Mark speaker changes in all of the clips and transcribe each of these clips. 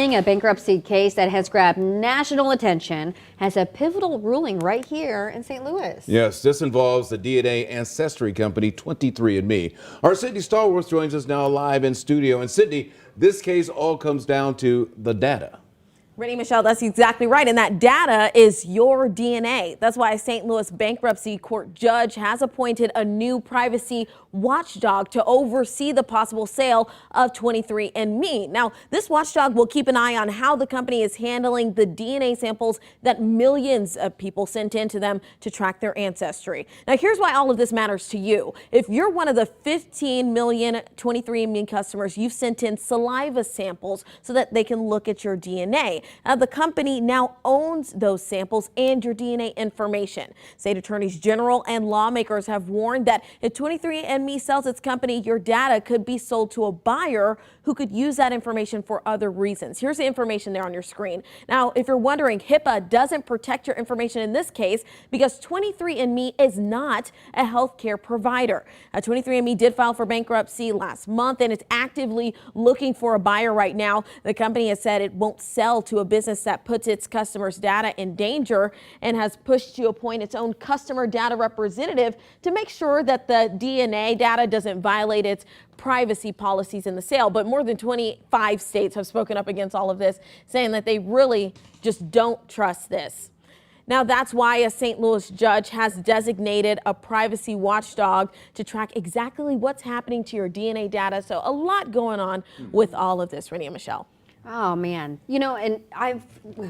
Speaker 1: A bankruptcy case that has grabbed national attention has a pivotal ruling right here in St. Louis.
Speaker 2: Yes, this involves the DNA ancestry company 23andMe. Our Sydney Stallworth joins us now live in studio. And Sydney, this case all comes down to the data.
Speaker 3: Brittany, Michelle, that's exactly right. And that data is your DNA. That's why a St. Louis bankruptcy court judge has appointed a new privacy watchdog to oversee the possible sale of 23andMe. Now, this watchdog will keep an eye on how the company is handling the DNA samples that millions of people sent in to them to track their ancestry. Now, here's why all of this matters to you. If you're one of the 15 million 23andMe customers, you've sent in saliva samples so that they can look at your DNA. The company now owns those samples and your DNA information. State attorneys general and lawmakers have warned that if 23andMe sells its company, your data could be sold to a buyer who could use that information for other reasons. Here's the information there on your screen. Now, if you're wondering, HIPAA doesn't protect your information in this case because 23andMe is not a healthcare provider. 23andMe did file for bankruptcy last month and it's actively looking for a buyer right now. The company has said it won't sell to a business that puts its customers' data in danger and has pushed to appoint its own customer data representative to make sure that the DNA data doesn't violate its privacy policies in the sale. But more than 25 states have spoken up against all of this, saying that they really just don't trust this. Now, that's why a St. Louis judge has designated a privacy watchdog to track exactly what's happening to your DNA data. So a lot going on with all of this, Renee and Michelle.
Speaker 1: Oh man, you know, and I've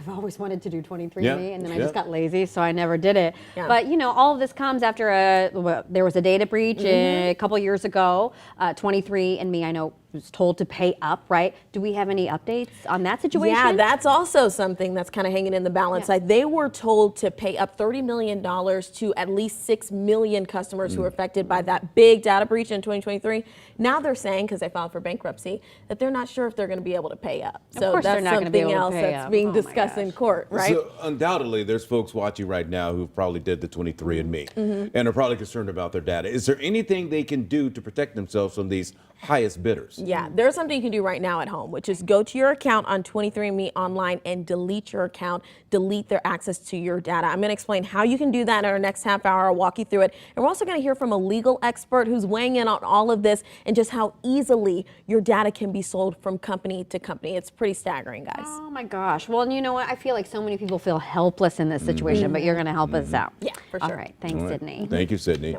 Speaker 1: always wanted to do 23andMe, and then I just got lazy, so I never did it. But you know, all of this comes after there was a data breach a couple years ago. 23andMe, I know, was told to pay up, right? Do we have any updates on that situation?
Speaker 3: Yeah, that's also something that's kind of hanging in the balance. Like they were told to pay up $30 million to at least 6 million customers who were affected by that big data breach in 2023. Now they're saying, because they filed for bankruptcy, that they're not sure if they're going to be able to pay up. So that's something else that's being discussed in court, right?
Speaker 2: So undoubtedly, there's folks watching right now who probably did the 23andMe and are probably concerned about their data. Is there anything they can do to protect themselves from these highest bidders?
Speaker 3: Yeah, there's something you can do right now at home, which is go to your account on 23andMe online and delete your account, delete their access to your data. I'm going to explain how you can do that in our next half hour. I'll walk you through it. And we're also going to hear from a legal expert who's weighing in on all of this and just how easily your data can be sold from company to company. It's pretty staggering, guys.
Speaker 1: Oh my gosh. Well, and you know what? I feel like so many people feel helpless in this situation, but you're going to help us out.
Speaker 3: Yeah, for sure.
Speaker 1: All right. Thanks, Sydney.
Speaker 2: Thank you, Sydney.